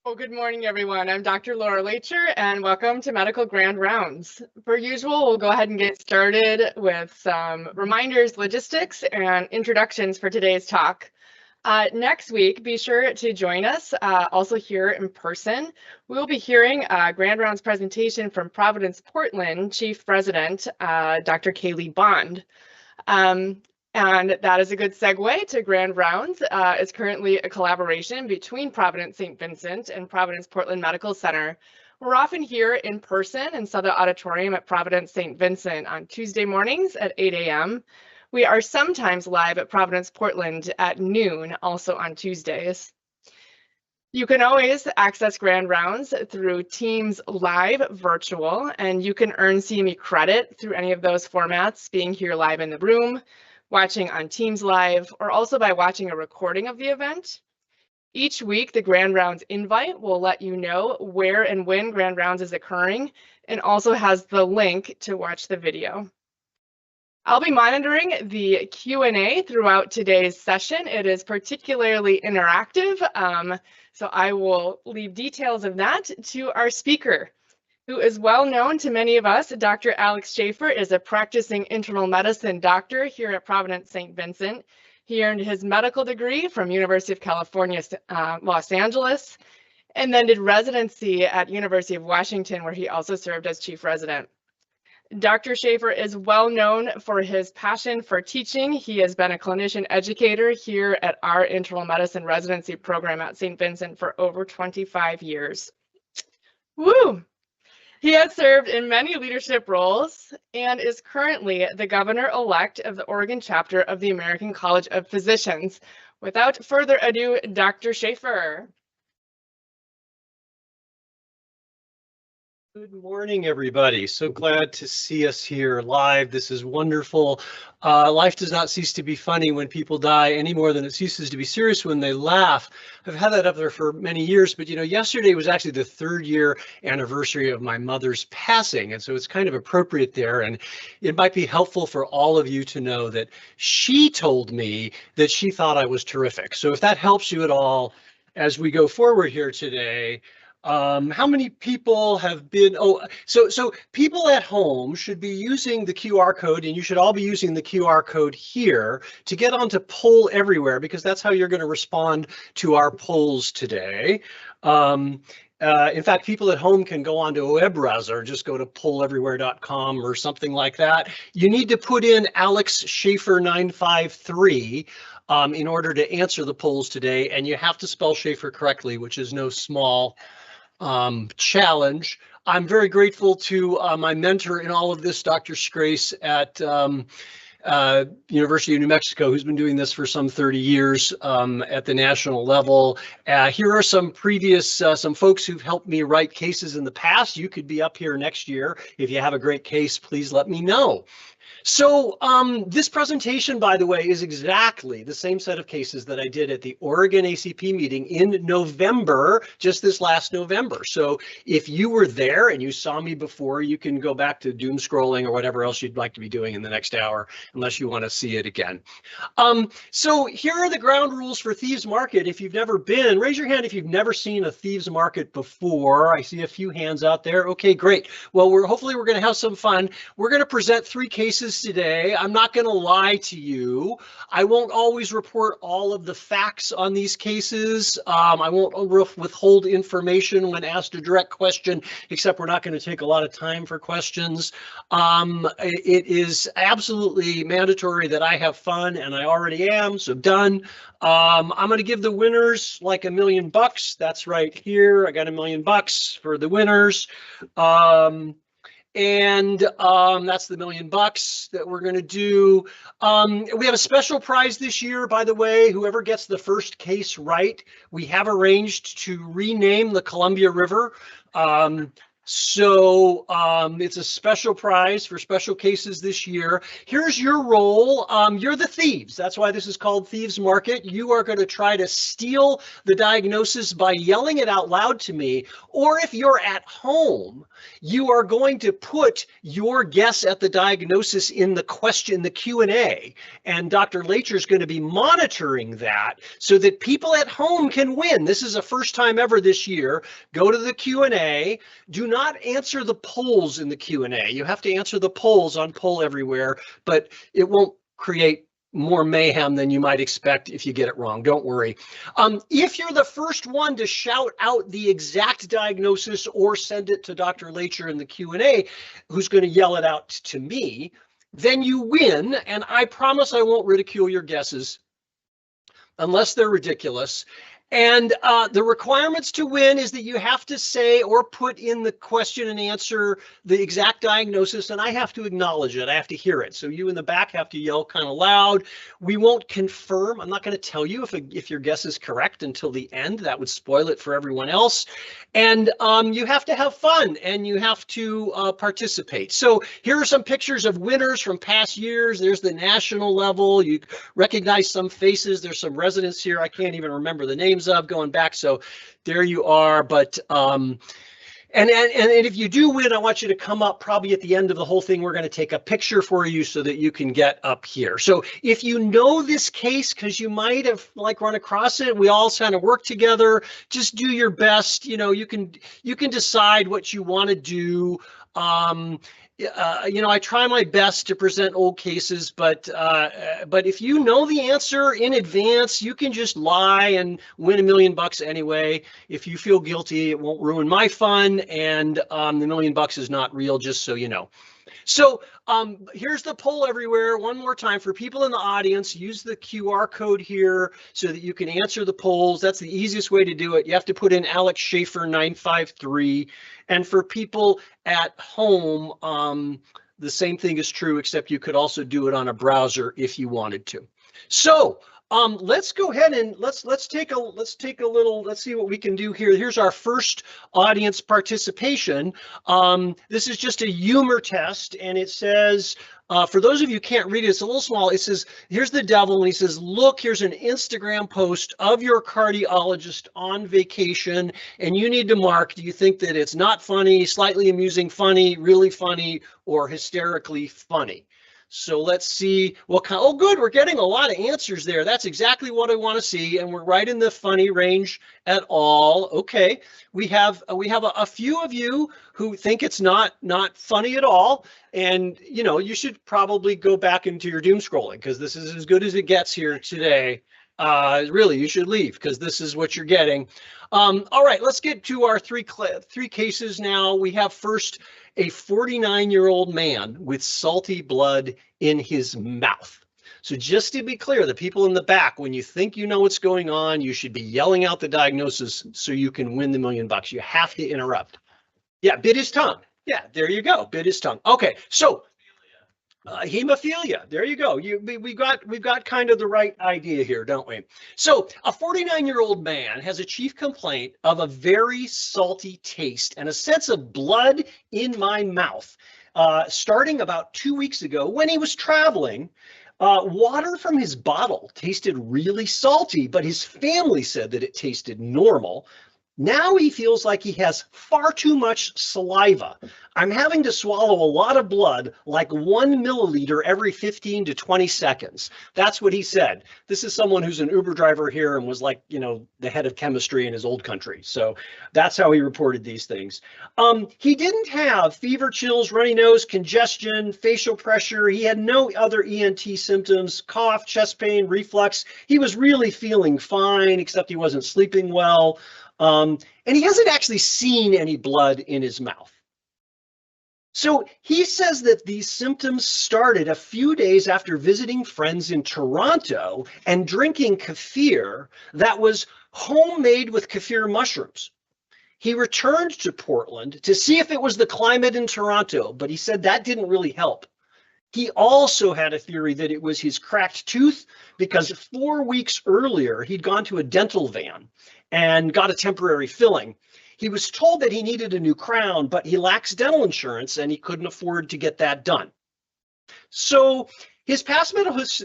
Well, good morning, everyone. I'm Dr. Laura Lacher, and welcome to Medical Grand Rounds. Per usual, we'll go ahead and get started with some reminders, logistics, and introductions for today's talk. Next week, be sure to join us also here in person. We'll be hearing a Grand Rounds presentation from Providence, Portland, Chief Resident, Dr. Kaylee Bond. And that is a good segue to Grand Rounds. It's currently a collaboration between Providence St. Vincent and Providence Portland Medical Center. We're often here in person in Southern Auditorium at Providence St. Vincent on Tuesday mornings at 8 a.m. We are sometimes live at Providence Portland at noon, also on Tuesdays. You can always access Grand Rounds through Teams Live Virtual, and you can earn CME credit through any of those formats, being here live in the room, watching on Teams Live, or also by watching a recording of the event. Each week, the Grand Rounds invite will let you know where and when Grand Rounds is occurring, and also has the link to watch the video. I'll be monitoring the Q&A throughout today's session. It is particularly interactive, so I will leave details of that to our speaker, who is well known to many of us. Dr. Alex Schaefer is a practicing internal medicine doctor here at Providence St. Vincent. He earned his medical degree from University of California, Los Angeles, and then did residency at University of Washington, where he also served as chief resident. Dr. Schaefer is well known for his passion for teaching. He has been a clinician educator here at our internal medicine residency program at St. Vincent for over 25 years. Woo! He has served in many leadership roles and is currently the governor-elect of the Oregon chapter of the American College of Physicians. Without further ado, Dr. Schaefer. Good morning, everybody. So glad to see us here live. This is wonderful. Life does not cease to be funny when people die any more than it ceases to be serious when they laugh. I've had that up there for many years, but yesterday was actually the 3rd year anniversary of my mother's passing. And so it's kind of appropriate there. And it might be helpful for all of you to know that she told me that she thought I was terrific. So if that helps you at all as we go forward here today, how many people have been, so people at home should be using the QR code, and you should all be using the QR code here to get onto Poll Everywhere, because that's how you're going to respond to our polls today. In fact, people at home can go onto a web browser, just go to polleverywhere.com or something like that. You need to put in Alex Schaefer 953 in order to answer the polls today, and you have to spell Schaefer correctly, which is no small challenge. I'm very grateful to my mentor in all of this, Dr. Scrace at University of New Mexico, who's been doing this for some 30 years at the national level. Here are some previous, some folks who've helped me write cases in the past. You could be up here next year. If you have a great case, please let me know. So this presentation, by the way, is exactly the same set of cases that I did at the Oregon ACP meeting in November, just this last November. So if you were there and you saw me before, you can go back to doom scrolling or whatever else you'd like to be doing in the next hour, unless you want to see it again. So here are the ground rules for Thieves Market. If you've never been, raise your hand if you've never seen a Thieves Market before. I see a few hands out there. Okay, great. Well, hopefully we're going to have some fun. We're going to present 3 cases today. I'm not going to lie to you. I won't always report all of the facts on these cases. I won't withhold information when asked a direct question, except we're not going to take a lot of time for questions. It is absolutely mandatory that I have fun, and I already am, so done. I'm going to give the winners like $1 million. That's right here. I got $1 million for the winners. And that's the $1 million that we're going to do. We have a special prize this year, by the way. Whoever gets the first case right, we have arranged to rename the Columbia River. So it's a special prize for special cases this year. Here's your role. You're the thieves. That's why this is called Thieves Market. You are going to try to steal the diagnosis by yelling it out loud to me. Or if you're at home, you are going to put your guess at the diagnosis in the question, the Q&A. And Dr. Lacher is going to be monitoring that so that people at home can win. This is a first time ever this year. Go to the Q&A. Do not answer the polls in the Q&A. You have to answer the polls on Poll Everywhere, but it won't create more mayhem than you might expect if you get it wrong. Don't worry. If you're the first one to shout out the exact diagnosis or send it to Dr. Lacher in the Q&A, who's going to yell it out to me, then you win. And I promise I won't ridicule your guesses unless they're ridiculous. And the requirements to win is that you have to say or put in the question and answer the exact diagnosis, and I have to acknowledge it. I have to hear it. So you in the back have to yell kind of loud. We won't confirm. I'm not going to tell you if your guess is correct until the end. That would spoil it for everyone else. And you have to have fun, and you have to participate. So here are some pictures of winners from past years. There's the national level. You recognize some faces. There's some residents here I can't even remember the names of going back. So there you are. But and if you do win, I want you to come up probably at the end of the whole thing. We're going to take a picture for you so that you can get up here. So if you know this case, because you might have run across it, we all kind of work together. Just do your best. You know, you can decide what you want to do. I try my best to present old cases, but if you know the answer in advance, you can just lie and win $1 million anyway. If you feel guilty, it won't ruin my fun, and the $1 million is not real, just so you know. So here's the poll everywhere. One more time for people in the audience, use the QR code here so that you can answer the polls. That's the easiest way to do it. You have to put in Alex Schaefer 953. And for people at home, the same thing is true, except you could also do it on a browser if you wanted to. So let's go ahead and let's take a little, let's see what we can do here. Here's our first audience participation. This is just a humor test, and it says, for those of you who can't read it, it's a little small. It says, here's the devil, and he says, look, here's an Instagram post of your cardiologist on vacation, and you need to mark, do you think that it's not funny, slightly amusing, funny, really funny, or hysterically funny? So let's see what kind. Oh, good. We're getting a lot of answers there. That's exactly what I want to see. And we're right in the funny range at all. OK, we have a few of you who think it's not funny at all. And, you know, you should probably go back into your doom scrolling, because this is as good as it gets here today. Really, you should leave, because this is what you're getting. All right, let's get to our three cases now. We have first a 49-year-old man with salty blood in his mouth. So just to be clear, the people in the back, when you think you know what's going on, you should be yelling out the diagnosis so you can win the $1 million. You have to interrupt. Yeah, bit his tongue. Yeah, there you go. Bit his tongue. Okay, so hemophilia. There you go. We've got kind of the right idea here, don't we? So a 49-year-old man has a chief complaint of a very salty taste and a sense of blood in my mouth, starting about 2 weeks ago when he was traveling. Water from his bottle tasted really salty, but his family said that it tasted normal. Now he feels like he has far too much saliva. I'm having to swallow a lot of blood, like 1 milliliter every 15 to 20 seconds. That's what he said. This is someone who's an Uber driver here and was like, you know, the head of chemistry in his old country. So that's how he reported these things. He didn't have fever, chills, runny nose, congestion, facial pressure. He had no other ENT symptoms, cough, chest pain, reflux. He was really feeling fine, except he wasn't sleeping well. And he hasn't actually seen any blood in his mouth. So he says that these symptoms started a few days after visiting friends in Toronto and drinking kefir that was homemade with kefir mushrooms. He returned to Portland to see if it was the climate in Toronto, but he said that didn't really help. He also had a theory that it was his cracked tooth, because 4 weeks earlier, he'd gone to a dental van and got a temporary filling. He was told that he needed a new crown, but he lacks dental insurance and he couldn't afford to get that done. So his past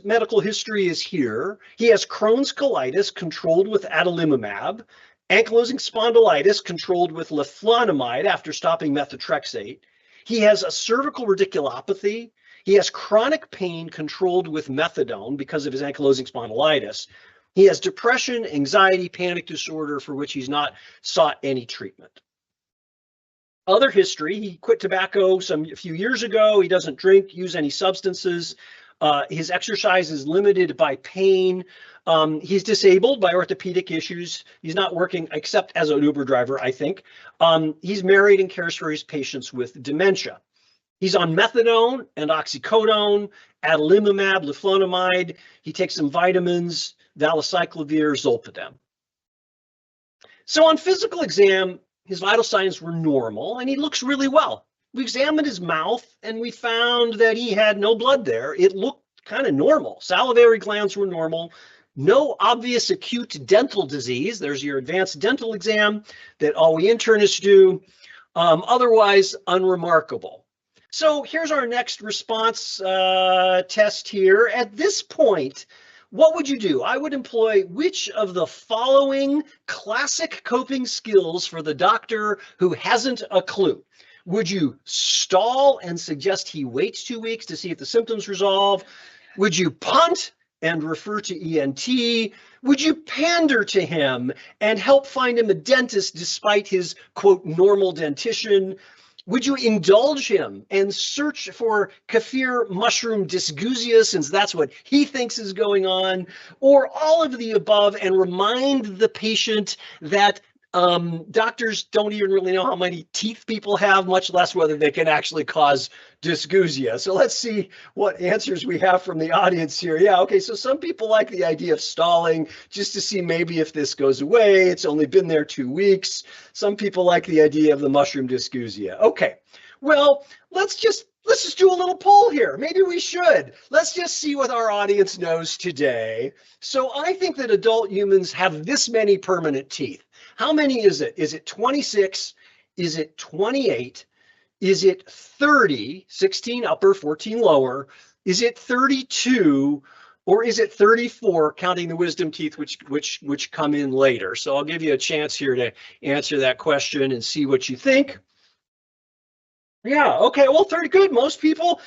medical history is here. He has Crohn's colitis controlled with adalimumab, ankylosing spondylitis controlled with leflunomide after stopping methotrexate. He has a cervical radiculopathy. He has chronic pain controlled with methadone because of his ankylosing spondylitis. He has depression, anxiety, panic disorder for which he's not sought any treatment. Other history, he quit tobacco a few years ago. He doesn't drink, use any substances. His exercise is limited by pain. He's disabled by orthopedic issues. He's not working except as an Uber driver, I think. He's married and cares for his patients with dementia. He's on methadone and oxycodone, adalimumab, leflunomide. He takes some vitamins, valacyclovir, zolpidem. So on physical exam, his vital signs were normal and he looks really well. We examined his mouth and we found that he had no blood there. It looked kind of normal. Salivary glands were normal. No obvious acute dental disease. There's your advanced dental exam that all we internists do. Otherwise unremarkable. So here's our next response test here. At this point, what would you do? I would employ which of the following classic coping skills for the doctor who hasn't a clue? Would you stall and suggest he waits 2 weeks to see if the symptoms resolve? Would you punt and refer to ENT? Would you pander to him and help find him a dentist despite his, quote, normal dentition? Would you indulge him and search for kaffir mushroom dysgeusia, since that's what he thinks is going on, or all of the above, and remind the patient that doctors don't even really know how many teeth people have, much less whether they can actually cause dysgeusia. So let's see what answers we have from the audience here. Yeah, okay, so some people like the idea of stalling just to see maybe if this goes away. It's only been there 2 weeks. Some people like the idea of the mushroom dysgeusia. Okay, well, let's just do a little poll here. Maybe we should. Let's just see what our audience knows today. So I think that adult humans have this many permanent teeth. How many is it? Is it 26? Is it 28? Is it 30, 16 upper, 14 lower? Is it 32? Or is it 34, counting the wisdom teeth, which come in later? So I'll give you a chance here to answer that question and see what you think. Yeah, okay, well, 30, good. Most people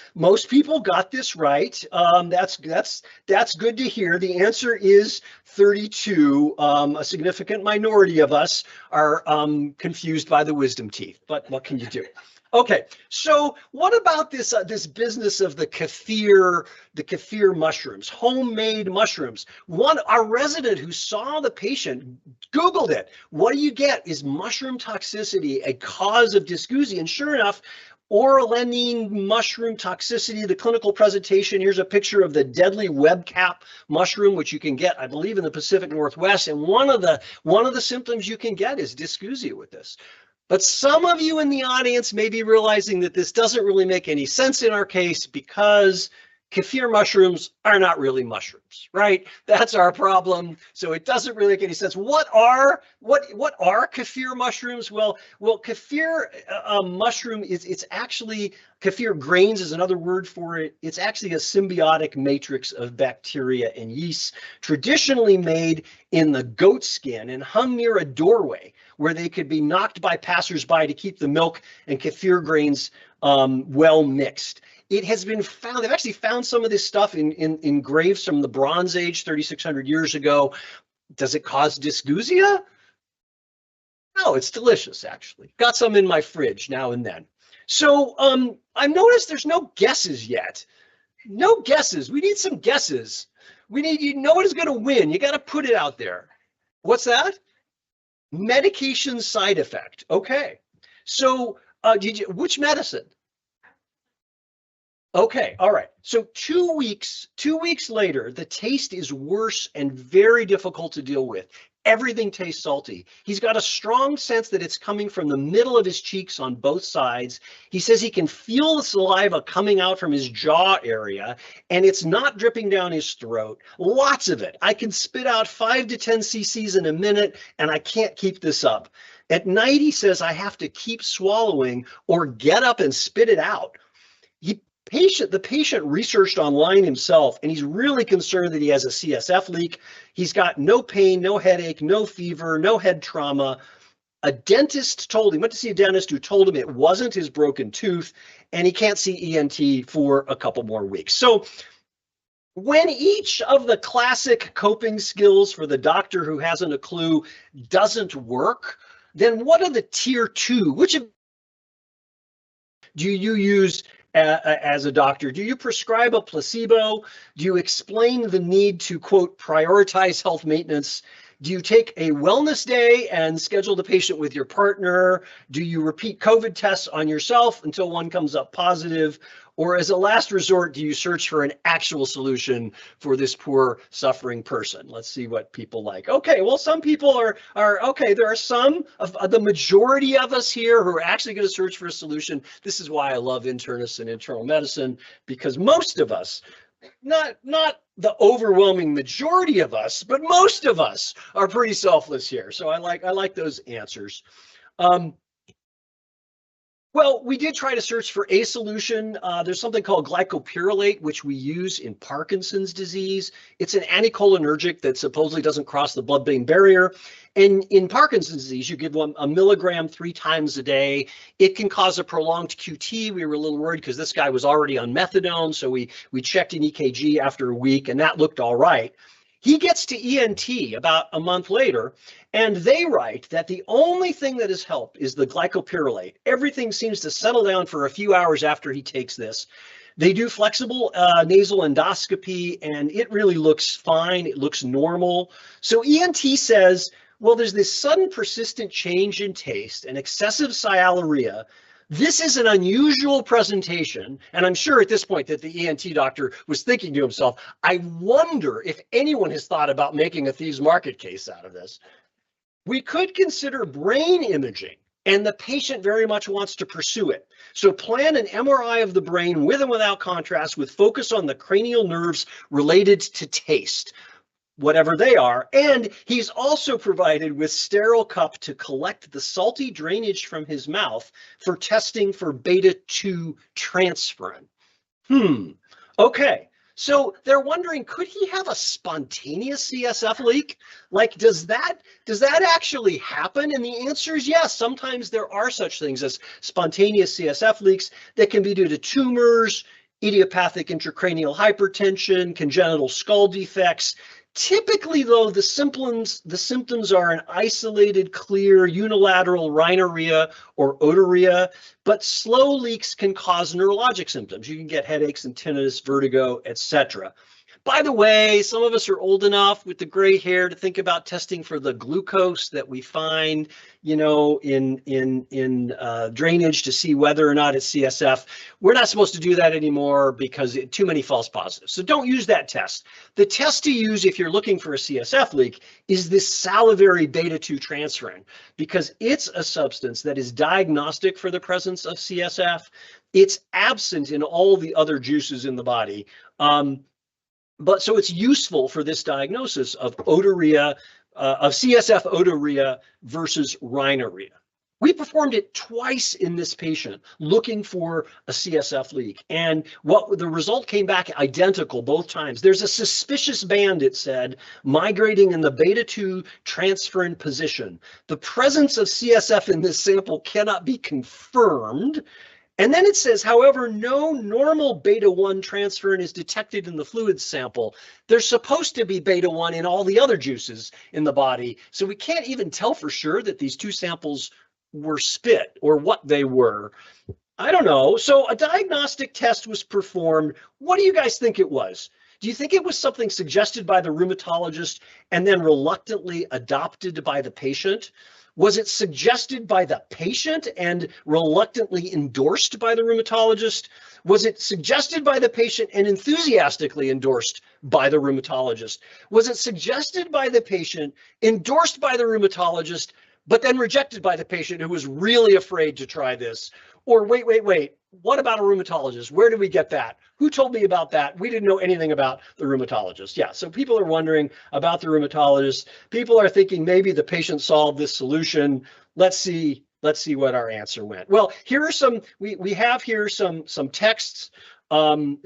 got this right. That's good to hear. The answer is 32. A significant minority of us are confused by the wisdom teeth, but what can you do? Okay, so what about this this business of the kaffir mushrooms, homemade mushrooms? Our resident who saw the patient Googled it. What do you get? Is mushroom toxicity a cause of dysgeusia? And sure enough, Oralendine mushroom toxicity, the clinical presentation. Here's a picture of the deadly webcap mushroom, which you can get, I believe, in the Pacific Northwest. And one of the symptoms you can get is dysgeusia with this. But some of you in the audience may be realizing that this doesn't really make any sense in our case because kaffir mushrooms are not really mushrooms, right? That's our problem. So it doesn't really make any sense. What are kaffir mushrooms? Well, kaffir mushroom it's actually, kaffir grains is another word for it. It's actually a symbiotic matrix of bacteria and yeast, traditionally made in the goat skin and hung near a doorway where they could be knocked by passersby to keep the milk and kaffir grains well mixed. It has been found, they've actually found some of this stuff in graves from the Bronze Age, 3,600 years ago. Does it cause dysgeusia? No, it's delicious, actually. Got some in my fridge now and then. So I've noticed there's no guesses yet. No guesses. We need some guesses. You know what is going to win. You got to put it out there. What's that? Medication side effect. Okay. So which medicine? Okay, all right. So 2 weeks later, the taste is worse and very difficult to deal with. Everything tastes salty. He's got a strong sense that it's coming from the middle of his cheeks on both sides. He says he can feel the saliva coming out from his jaw area, and it's not dripping down his throat. Lots of it. I can spit out 5 to 10 cc's in a minute, and I can't keep this up. At night, he says I have to keep swallowing or get up and spit it out. The patient researched online himself, and he's really concerned that he has a CSF leak. He's got no pain, no headache, no fever, no head trauma. A dentist told him, went to see a dentist who told him it wasn't his broken tooth, and he can't see ENT for a couple more weeks. So when each of the classic coping skills for the doctor who hasn't a clue doesn't work, then what are the tier 2? Which do you use as a doctor? Do you prescribe a placebo? Do you explain the need to, quote, prioritize health maintenance? Do you take a wellness day and schedule the patient with your partner? Do you repeat COVID tests on yourself until one comes up positive? Or as a last resort, do you search for an actual solution for this poor suffering person? Let's see what people like. Okay, well, some people are okay. There are some of the majority of us here who are actually going to search for a solution. This is why I love internists and internal medicine, because most of us, not the overwhelming majority of us, but most of us are pretty selfless here. So I like those answers. Well, we did try to search for a solution. There's something called glycopyrrolate, which we use in Parkinson's disease. It's an anticholinergic that supposedly doesn't cross the blood-brain barrier. And in Parkinson's disease, you give one a milligram 3 times a day. It can cause a prolonged QT. We were a little worried because this guy was already on methadone. So we checked an EKG after a week, and that looked all right. He gets to ENT about a month later, and they write that the only thing that has helped is the glycopyrrolate. Everything seems to settle down for a few hours after he takes this. They do flexible nasal endoscopy, and it really looks fine. It looks normal. So ENT says, well, there's this sudden persistent change in taste and excessive sialorrhea. This is an unusual presentation, and I'm sure at this point that the ENT doctor was thinking to himself, I wonder if anyone has thought about making a Thieves Market case out of this. We could consider brain imaging, and the patient very much wants to pursue it. So plan an MRI of the brain with and without contrast, with focus on the cranial nerves related to taste, whatever they are. And he's also provided with sterile cup to collect the salty drainage from his mouth for testing for beta-2 transferrin. Okay. So they're wondering, could he have a spontaneous CSF leak? Like, does that actually happen? And the answer is yes. Sometimes there are such things as spontaneous CSF leaks that can be due to tumors, idiopathic intracranial hypertension, congenital skull defects. Typically, though, the symptoms are an isolated, clear, unilateral rhinorrhea or otorrhea, but slow leaks can cause neurologic symptoms. You can get headaches and tinnitus, vertigo, etc. By the way, some of us are old enough with the gray hair to think about testing for the glucose that we find, you know, in drainage to see whether or not it's CSF. We're not supposed to do that anymore because too many false positives. So don't use that test. The test to use if you're looking for a CSF leak is this salivary beta-2 transferrin, because it's a substance that is diagnostic for the presence of CSF. It's absent in all the other juices in the body. But so it's useful for this diagnosis of otorrhea, of CSF otorrhea versus rhinorrhea. We performed it twice in this patient looking for a CSF leak, and the result came back identical both times. There's a suspicious band, it said, migrating in the beta-2 transferrin position. The presence of CSF in this sample cannot be confirmed. And then it says, however, no normal beta-1 transferrin is detected in the fluid sample. There's supposed to be beta-1 in all the other juices in the body, so we can't even tell for sure that these 2 samples were spit or what they were. I don't know. So a diagnostic test was performed. What do you guys think it was? Do you think it was something suggested by the rheumatologist and then reluctantly adopted by the patient? Was it suggested by the patient and reluctantly endorsed by the rheumatologist? Was it suggested by the patient and enthusiastically endorsed by the rheumatologist? Was it suggested by the patient, endorsed by the rheumatologist, but then rejected by the patient who was really afraid to try this? Or wait, what about a rheumatologist? Where did we get that? Who told me about that? We didn't know anything about the rheumatologist. Yeah, so people are wondering about the rheumatologist. People are thinking maybe the patient solved this solution. Let's see what our answer went. Well, here are some, we have here some texts from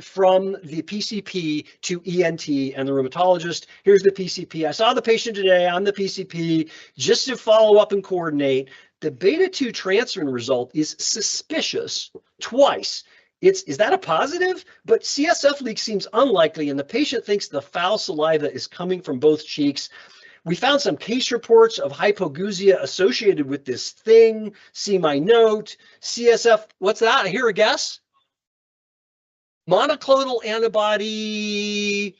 the PCP to ENT and the rheumatologist. Here's the PCP. I saw the patient today. I'm the PCP. Just to follow up and coordinate, the beta-2 transferrin result is suspicious twice. Is that a positive? But CSF leak seems unlikely, and the patient thinks the foul saliva is coming from both cheeks. We found some case reports of hypogeusia associated with this thing. See my note. CSF, what's that? I hear a guess. Monoclonal antibody,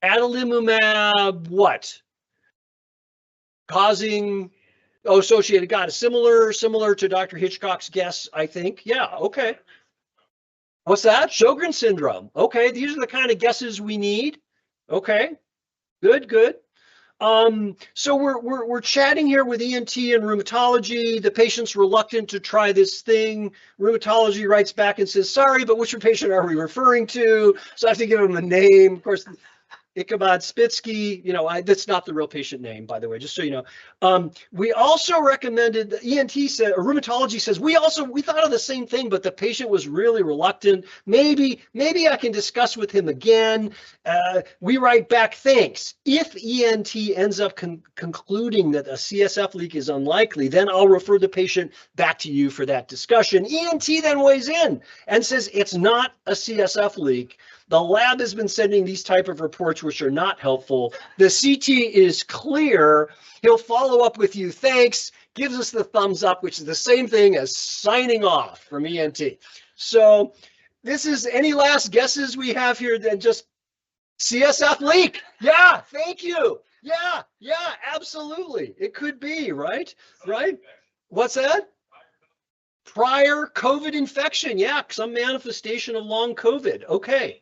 adalimumab, what? Causing, associated, got it. Similar to Dr. Hitchcock's guess, I think. Yeah, okay. What's that? Sjogren's syndrome. Okay, these are the kind of guesses we need. Okay, good. So we're chatting here with ENT and rheumatology. The patient's reluctant to try this thing. Rheumatology writes back and says, sorry, but which patient are we referring to? So I have to give him a name. Of course, Ichabod Spitsky, that's not the real patient name, by the way, just so you know. We also recommended, the ENT said, or rheumatology says, we thought of the same thing, but the patient was really reluctant. Maybe I can discuss with him again. We write back, thanks. If ENT ends up concluding that a CSF leak is unlikely, then I'll refer the patient back to you for that discussion. ENT then weighs in and says it's not a CSF leak. The lab has been sending these type of reports which are not helpful. The CT is clear. He'll follow up with you. Thanks. Gives us the thumbs up, which is the same thing as signing off from ENT. So this is, any last guesses we have here? Then just CSF leak. Yeah, thank you. Yeah, absolutely. It could be, right? What's that? Prior COVID infection. Yeah, some manifestation of long COVID. Okay.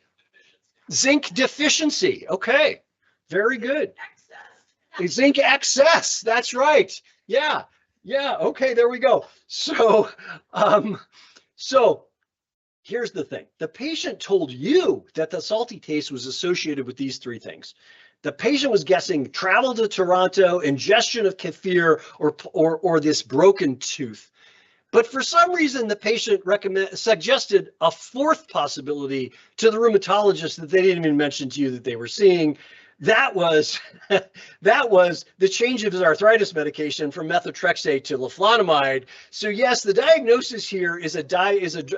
Zinc deficiency. Okay, very good. Zinc excess. That's right. Yeah. Okay, there we go. So, so here's the thing. The patient told you that the salty taste was associated with these three things. The patient was guessing travel to Toronto, ingestion of kefir, or this broken tooth. But for some reason, the patient suggested a fourth possibility to the rheumatologist that they didn't even mention to you that they were seeing. That was the change of his arthritis medication from methotrexate to leflunomide. So yes, the diagnosis here is an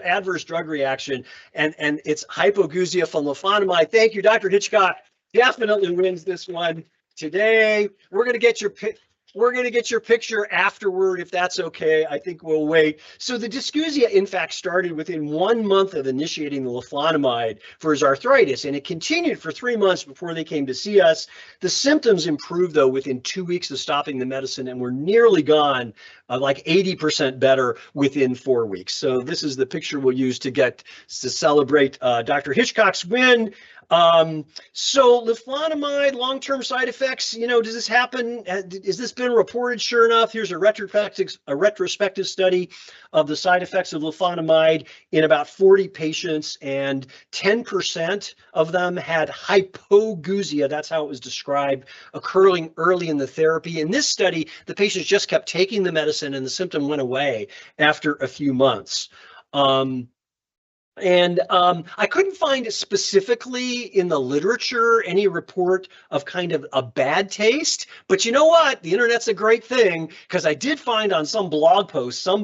adverse drug reaction, and it's hypogeusia from leflunomide. Thank you, Dr. Hitchcock. Definitely wins this one today. We're going to get your picture afterward, if that's okay. I think we'll wait. So the dysgeusia, in fact, started within 1 month of initiating the leflunomide for his arthritis, and it continued for 3 months before they came to see us. The symptoms improved, though, within 2 weeks of stopping the medicine, and were nearly gone, like 80% better within 4 weeks. So this is the picture we'll use to celebrate Dr. Hitchcock's win. So leflunomide, long-term side effects, does this happen? Has this been reported? Sure enough, here's a retrospective study of the side effects of leflunomide in about 40 patients, and 10% of them had hypogeusia. That's how it was described, occurring early in the therapy. In this study, the patients just kept taking the medicine and the symptom went away after a few months. I couldn't find specifically in the literature any report of kind of a bad taste, but you know what? The internet's a great thing, because I did find on some blog post some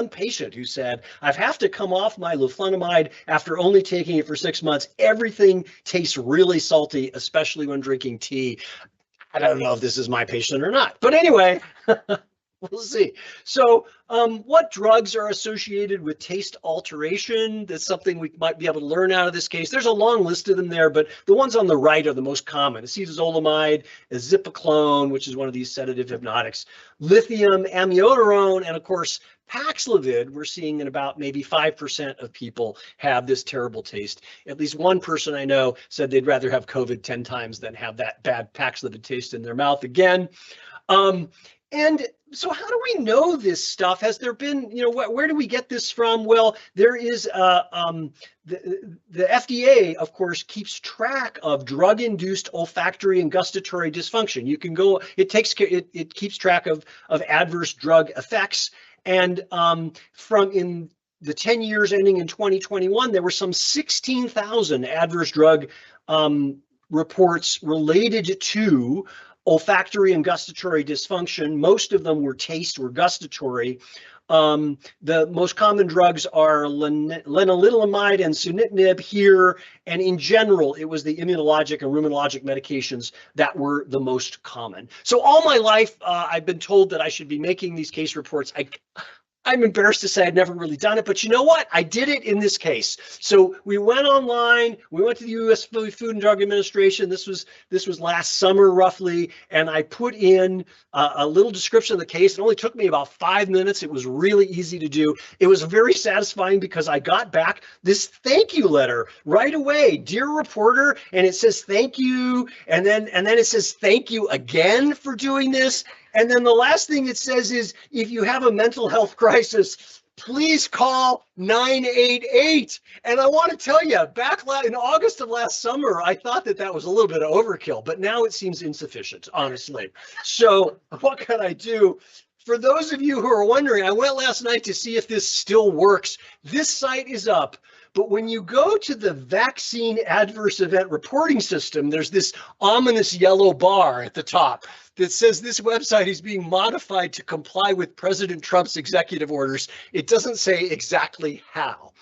patient who said, I have to come off my leflunomide after only taking it for 6 months. Everything tastes really salty, especially when drinking tea. I don't know if this is my patient or not, but anyway. We'll see. So what drugs are associated with taste alteration? That's something we might be able to learn out of this case. There's a long list of them there, but the ones on the right are the most common. Acetazolamide, azipiclone, which is one of these sedative hypnotics, lithium, amiodarone, and of course, Paxlovid, we're seeing in about maybe 5% of people have this terrible taste. At least one person I know said they'd rather have COVID 10 times than have that bad Paxlovid taste in their mouth again. And so how do we know this stuff? Has there been, where do we get this from? Well, there is the FDA, of course, keeps track of drug-induced olfactory and gustatory dysfunction. You can go, it keeps track of adverse drug effects. And from in the 10 years ending in 2021, there were some 16,000 adverse drug reports related to olfactory and gustatory dysfunction. Most of them were taste or gustatory. The most common drugs are lenalidomide and sunitinib here, and in general, it was the immunologic and rheumatologic medications that were the most common. So all my life, I've been told that I should be making these case reports. I'm embarrassed to say I'd never really done it, but you know what? I did it in this case. So we went online, we went to the U.S. Food and Drug Administration. This was last summer roughly, and I put in a little description of the case. It only took me about 5 minutes. It was really easy to do. It was very satisfying because I got back this thank you letter right away. Dear reporter, and it says thank you, and then it says thank you again for doing this. And then the last thing it says is, if you have a mental health crisis, please call 988. And I want to tell you, back in August of last summer, I thought that was a little bit of overkill, but now it seems insufficient, honestly. So what can I do? For those of you who are wondering, I went last night to see if this still works. This site is up. But when you go to the vaccine adverse event reporting system, there's this ominous yellow bar at the top that says this website is being modified to comply with President Trump's executive orders. It doesn't say exactly how.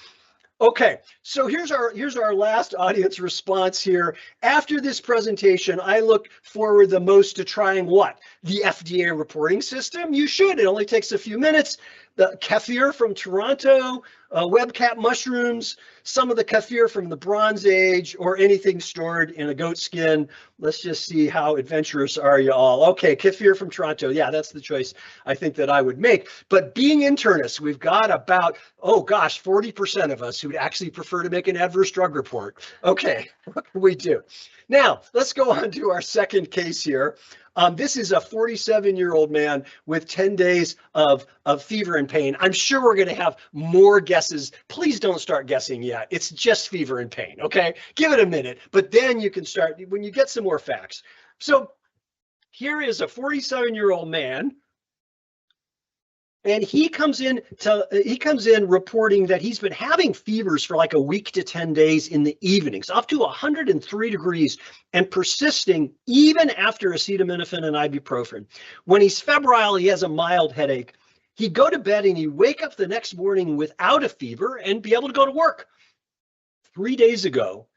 Okay, so here's our last audience response here. After this presentation, I look forward the most to trying what? The FDA reporting system? You should. It only takes a few minutes. The kefir from Toronto, webcap mushrooms, some of the kefir from the Bronze Age, or anything stored in a goat skin. Let's just see how adventurous are you all. Okay, kefir from Toronto. Yeah, that's the choice I think that I would make. But being internists, we've got about, 40% of us who would actually prefer to make an adverse drug report. Okay, what can we do? Now, let's go on to our second case here. This is a 47-year-old man with 10 days of fever and pain. I'm sure we're going to have more guesses. Please don't start guessing yet. It's just fever and pain, okay? Give it a minute, but then you can start when you get some more facts. So here is a 47-year-old man, and he comes in reporting that he's been having fevers for like a week to 10 days in the evenings, up to 103 degrees, and persisting even after acetaminophen and ibuprofen. When he's febrile, he has a mild headache. He'd go to bed and he'd wake up the next morning without a fever and be able to go to work. 3 days ago,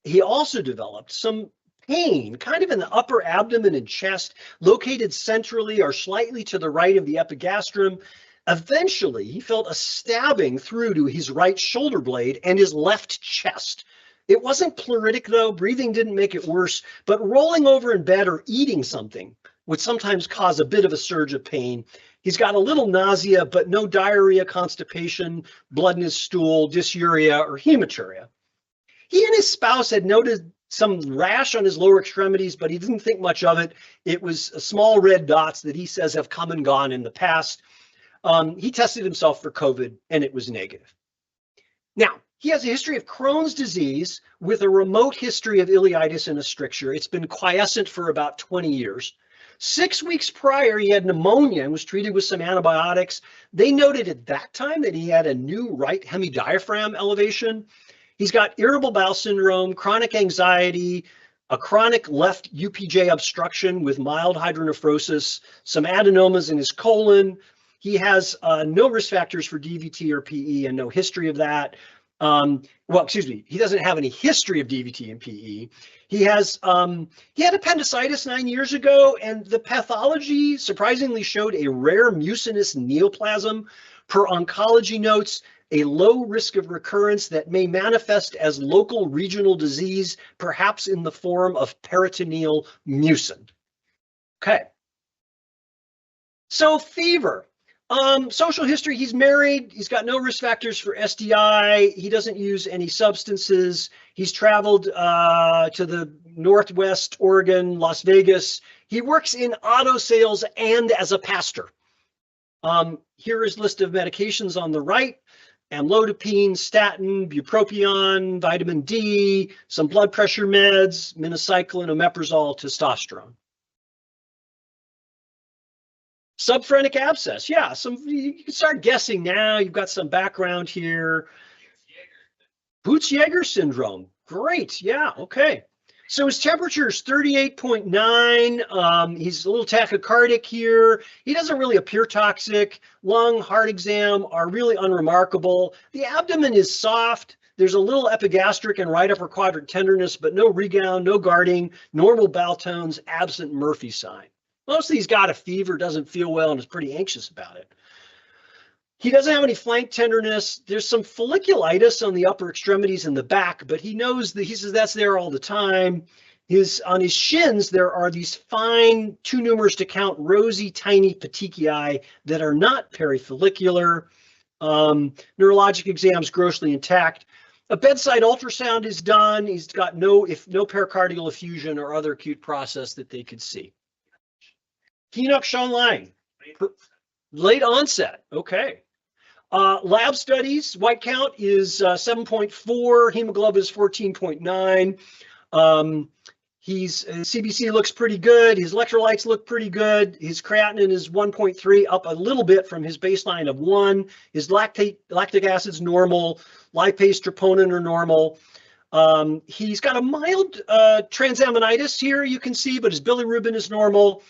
he also developed some pain kind of in the upper abdomen and chest, located centrally or slightly to the right of the epigastrum. Eventually, he felt a stabbing through to his right shoulder blade and his left chest. It wasn't pleuritic though, breathing didn't make it worse, but rolling over in bed or eating something would sometimes cause a bit of a surge of pain. He's got a little nausea, but no diarrhea, constipation, blood in his stool, dysuria, or hematuria. He and his spouse had noted some rash on his lower extremities, but he didn't think much of it. It was small red dots that he says have come and gone in the past. He tested himself for COVID and it was negative. Now, he has a history of Crohn's disease with a remote history of ileitis and a stricture. It's been quiescent for about 20 years. 6 weeks prior, he had pneumonia and was treated with some antibiotics. They noted at that time that he had a new right hemidiaphragm elevation. He's got irritable bowel syndrome, chronic anxiety, a chronic left UPJ obstruction with mild hydronephrosis, some adenomas in his colon. He has no risk factors for DVT or PE and no history of that. Well, excuse me, he doesn't have any history of DVT and PE. He had appendicitis 9 years ago, and the pathology surprisingly showed a rare mucinous neoplasm. Per oncology notes, a low risk of recurrence that may manifest as local regional disease, perhaps in the form of peritoneal mucin. Okay. So fever. Social history, he's married, he's got no risk factors for STI, he doesn't use any substances, he's traveled to the Northwest, Oregon, Las Vegas. He works in auto sales and as a pastor. Here is list of medications on the right: amlodipine, statin, bupropion, vitamin D, some blood pressure meds, minocycline, omeprazole, testosterone. Subphrenic abscess, yeah, you can start guessing now. You've got some background here. Boots-Jaeger syndrome, great, yeah, okay. So his temperature is 38.9. He's a little tachycardic here. He doesn't really appear toxic. Lung, heart exam are really unremarkable. The abdomen is soft. There's a little epigastric and right upper quadrant tenderness, but no regound, no guarding, normal bowel tones, absent Murphy sign. Mostly he's got a fever, doesn't feel well, and is pretty anxious about it. He doesn't have any flank tenderness. There's some folliculitis on the upper extremities and the back, but he knows that, he says that's there all the time. On his shins, there are these fine, too numerous to count, rosy, tiny petechiae that are not perifollicular. Neurologic exams grossly intact. A bedside ultrasound is done. He's got no pericardial effusion or other acute process that they could see. Kinook-Schonlein, late onset, okay. Lab studies, white count is 7.4, hemoglobin is 14.9. His CBC looks pretty good. His electrolytes look pretty good. His creatinine is 1.3, up a little bit from his baseline of 1. His lactic acid's normal. Lipase, troponin are normal. He's got a mild transaminitis here, you can see, but his bilirubin is normal.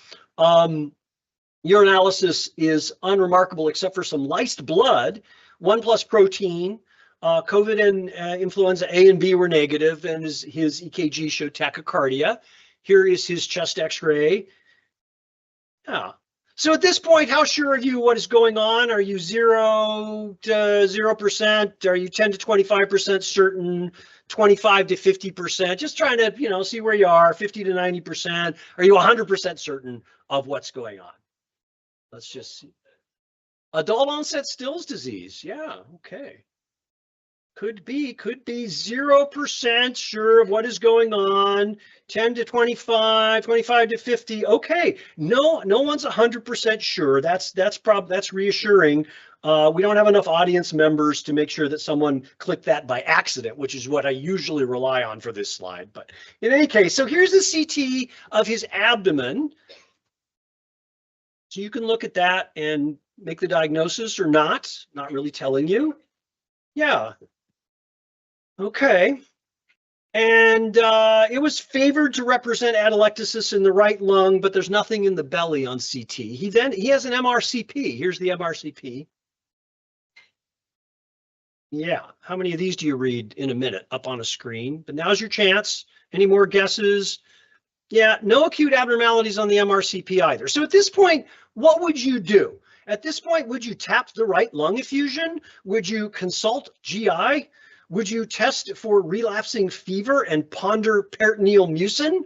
Urinalysis is unremarkable except for some lysed blood, 1+ protein. COVID and influenza A and B were negative, and his EKG showed tachycardia. Here is his chest x-ray. Yeah. So at this point, how sure are you what is going on? Are you 0 to 0%? Are you 10 to 25% certain? 25 to 50%? Just trying to, see where you are. 50 to 90%. Are you 100% certain of what's going on? Let's just see. Adult onset Still's disease. Yeah. Okay. Could be 0% sure of what is going on, 10 to 25, 25 to 50. Okay, no one's 100% sure. That's reassuring. We don't have enough audience members to make sure that someone clicked that by accident, which is what I usually rely on for this slide. But in any case, so here's the CT of his abdomen. So you can look at that and make the diagnosis or not really telling you. Yeah. Okay, and it was favored to represent atelectasis in the right lung, but there's nothing in the belly on CT. He has an MRCP. Here's the MRCP. Yeah, how many of these do you read in a minute up on a screen? But now's your chance. Any more guesses? Yeah, no acute abnormalities on the MRCP either. So at this point, what would you do? At this point, would you tap the right lung effusion? Would you consult GI? Would you test for relapsing fever and ponder peritoneal mucin?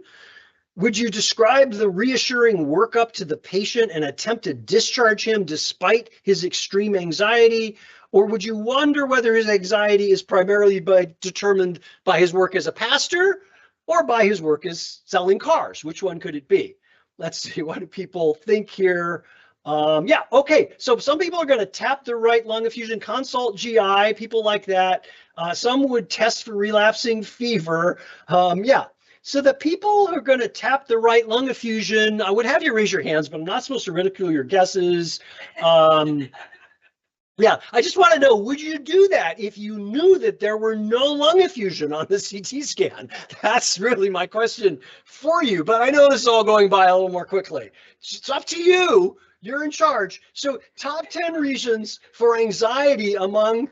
Would you describe the reassuring workup to the patient and attempt to discharge him despite his extreme anxiety? Or would you wonder whether his anxiety is primarily determined by his work as a pastor or by his work as selling cars? Which one could it be? Let's see, what do people think here? Yeah, okay, so some people are going to tap the right lung effusion, consult GI, people like that. Some would test for relapsing fever. Yeah, so the people who are going to tap the right lung effusion, I would have you raise your hands, but I'm not supposed to ridicule your guesses. Yeah, I just want to know, would you do that if you knew that there were no lung effusion on the CT scan? That's really my question for you, but I know this is all going by a little more quickly. It's up to you. You're in charge. So top 10 reasons for anxiety among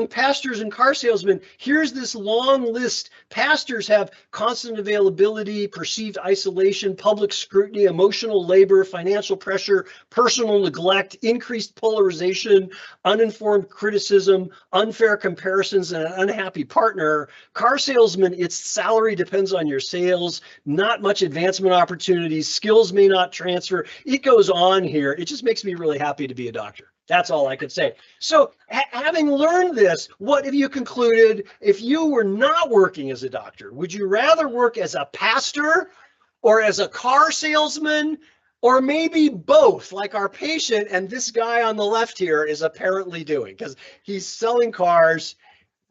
pastors and car salesmen. Here's this long list. Pastors have constant availability, perceived isolation, public scrutiny, emotional labor, financial pressure, personal neglect, increased polarization, uninformed criticism, unfair comparisons, and an unhappy partner. Car salesman, its salary depends on your sales, not much advancement opportunities, skills may not transfer. It goes on here. It just makes me really happy to be a doctor. That's all I could say. So having learned this, what have you concluded? If you were not working as a doctor, would you rather work as a pastor or as a car salesman, or maybe both, like our patient and this guy on the left here is apparently doing, because he's selling cars.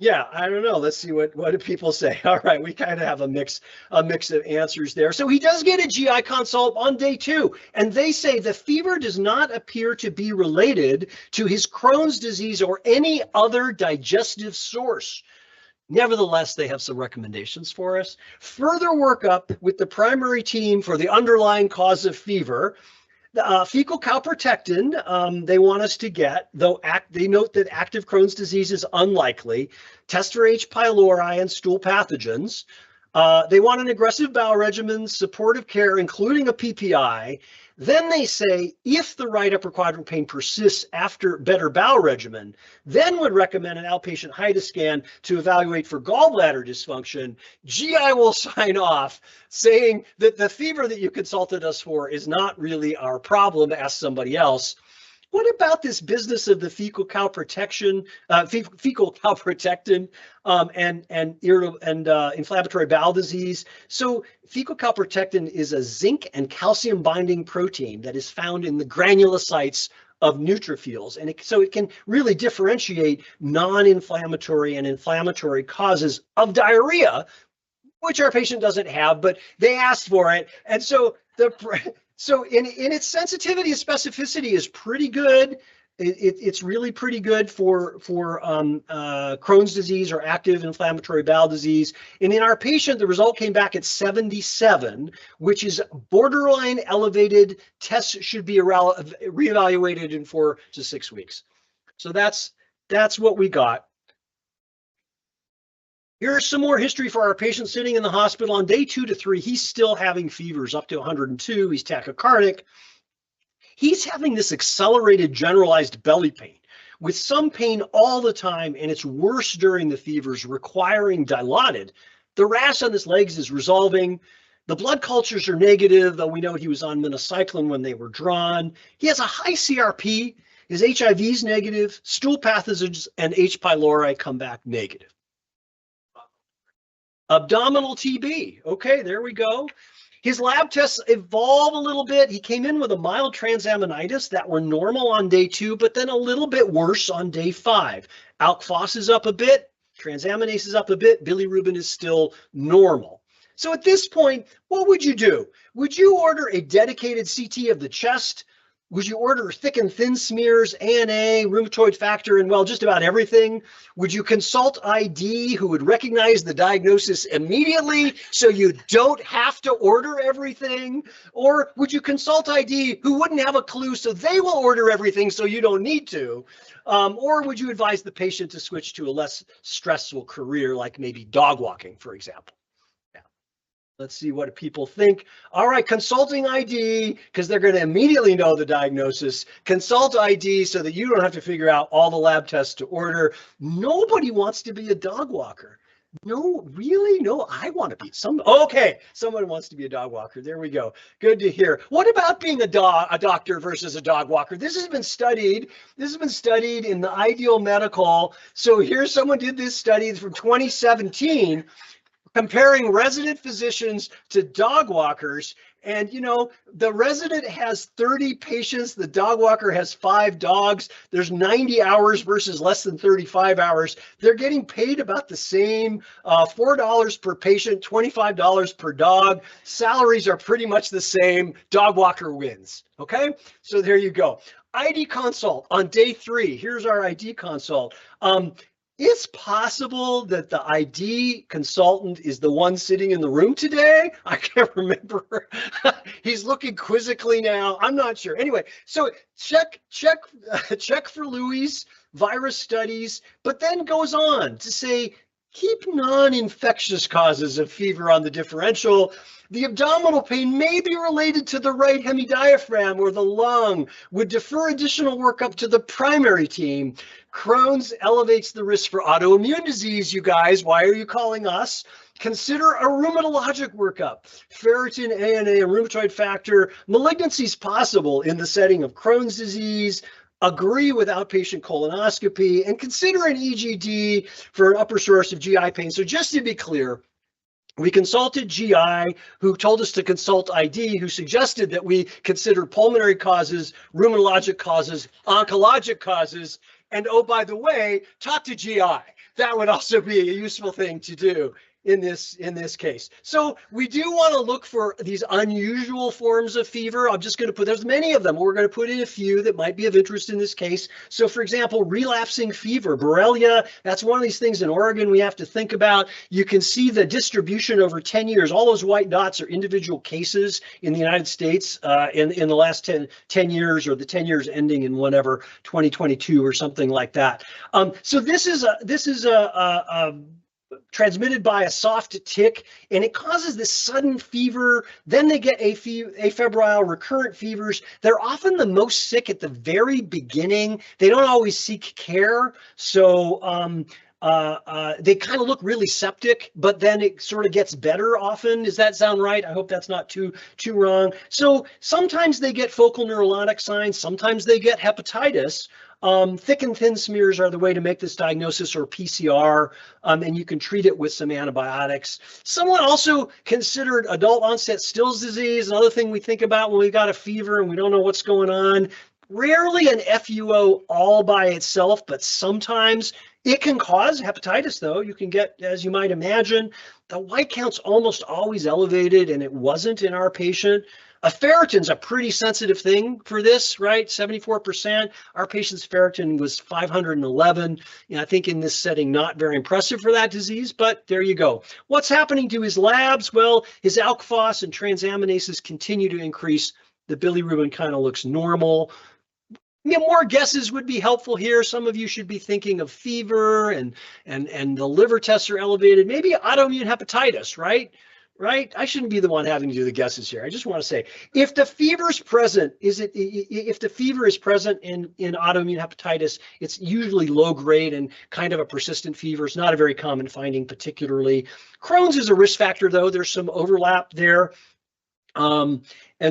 Yeah, I don't know. Let's see what do people say. All right, we kind of have a mix of answers there. So he does get a GI consult on day 2, and they say the fever does not appear to be related to his Crohn's disease or any other digestive source. Nevertheless, they have some recommendations for us. Further workup with the primary team for the underlying cause of fever. Fecal calprotectin, they want us to get, though they note that active Crohn's disease is unlikely. Test for H. pylori and stool pathogens. They want an aggressive bowel regimen, supportive care, including a PPI. Then they say if the right upper quadrant pain persists after better bowel regimen, then would recommend an outpatient HIDA scan to evaluate for gallbladder dysfunction. GI will sign off saying that the fever that you consulted us for is not really our problem. Ask somebody else. What about this business of the fecal calprotectin and inflammatory bowel disease? So fecal calprotectin is a zinc and calcium binding protein that is found in the granulocytes of neutrophils, and so it can really differentiate non-inflammatory and inflammatory causes of diarrhea, which our patient doesn't have, but they asked for it, and so So in its sensitivity and specificity is pretty good. It's really pretty good for Crohn's disease or active inflammatory bowel disease. And in our patient, the result came back at 77, which is borderline elevated. Tests should be reevaluated in 4 to 6 weeks. So that's what we got. Here's some more history for our patient sitting in the hospital. On day 2 to 3, he's still having fevers up to 102. He's tachycardic. He's having this accelerated generalized belly pain with some pain all the time, and it's worse during the fevers, requiring Dilaudid. The rash on his legs is resolving. The blood cultures are negative, though we know he was on minocycline when they were drawn. He has a high CRP. His HIV is negative. Stool pathogens and H. pylori come back negative. Abdominal TB. Okay, there we go. His lab tests evolve a little bit. He came in with a mild transaminitis that were normal on day 2, but then a little bit worse on day 5. Alk Phos is up a bit, transaminase is up a bit, bilirubin is still normal. So at this point, what would you do? Would you order a dedicated CT of the chest? Would you order thick and thin smears, ANA, rheumatoid factor, and well, just about everything? Would you consult ID who would recognize the diagnosis immediately so you don't have to order everything? Or would you consult ID who wouldn't have a clue so they will order everything so you don't need to? Or would you advise the patient to switch to a less stressful career, like maybe dog walking, for example? Let's see what people think. All right, consulting ID, because they're going to immediately know the diagnosis. Consult ID so that you don't have to figure out all the lab tests to order. Nobody wants to be a dog walker. No, really? No, I want to be okay, someone wants to be a dog walker. There we go. Good to hear. What about being a doctor versus a dog walker? This has been studied. This has been studied in the Ideal Medical. So here's someone did this study from 2017. Comparing resident physicians to dog walkers, and you know, the resident has 30 patients, the dog walker has 5 dogs. There's 90 hours versus less than 35 hours. They're getting paid about the same, $4 per patient, $25 per dog. Salaries are pretty much the same. Dog walker wins. Okay, so there you go. ID consult on day 3. Here's our ID consult. it's possible that the ID consultant is the one sitting in the room today. I can't remember. He's looking quizzically now. I'm not sure. Anyway, so check for Louis virus studies, but then goes on to say, keep non-infectious causes of fever on the differential. The abdominal pain may be related to the right hemidiaphragm or the lung. Would defer additional workup to the primary team. Crohn's elevates the risk for autoimmune disease, you guys. Why are you calling us? Consider a rheumatologic workup. Ferritin, ANA, and rheumatoid factor. Malignancy is possible in the setting of Crohn's disease. Agree with outpatient colonoscopy and consider an EGD for an upper source of GI pain. So just to be clear, we consulted GI, who told us to consult ID, who suggested that we consider pulmonary causes, rheumatologic causes, oncologic causes, and oh, by the way, talk to GI. That would also be a useful thing to do in this case. So we do want to look for these unusual forms of fever. I'm just going to put, there's many of them. We're going to put in a few that might be of interest in this case. So for example, relapsing fever, Borrelia, that's one of these things in Oregon we have to think about. You can see the distribution over 10 years. All those white dots are individual cases in the United States in the last 10 years, or the 10 years ending in whatever, 2022 or something like that. So this is a transmitted by a soft tick, and it causes this sudden fever. Then they get afebrile recurrent fevers. They're often the most sick at the very beginning. They don't always seek care. So they kind of look really septic, but then it sort of gets better often. Does that sound right? I hope that's not too wrong. So sometimes they get focal neurologic signs. Sometimes they get hepatitis. Thick and thin smears are the way to make this diagnosis, or PCR, and you can treat it with some antibiotics. Someone also considered adult onset Still's disease, another thing we think about when we got a fever and we don't know what's going on. Rarely an FUO all by itself, but sometimes it can cause hepatitis, though. You can get, as you might imagine, the white count's almost always elevated, and it wasn't in our patient. A ferritin's a pretty sensitive thing for this, right? 74%. Our patient's ferritin was 511. I think in this setting, not very impressive for that disease, but there you go. What's happening to his labs? Well, his alk phos and transaminases continue to increase. The bilirubin kind of looks normal. More guesses would be helpful here. Some of you should be thinking of fever, and the liver tests are elevated. Maybe autoimmune hepatitis, right? Right? I shouldn't be the one having to do the guesses here. I just want to say, if the fever is present, if the fever is present in autoimmune hepatitis, it's usually low grade and kind of a persistent fever. It's not a very common finding, particularly. Crohn's is a risk factor, though. There's some overlap there. And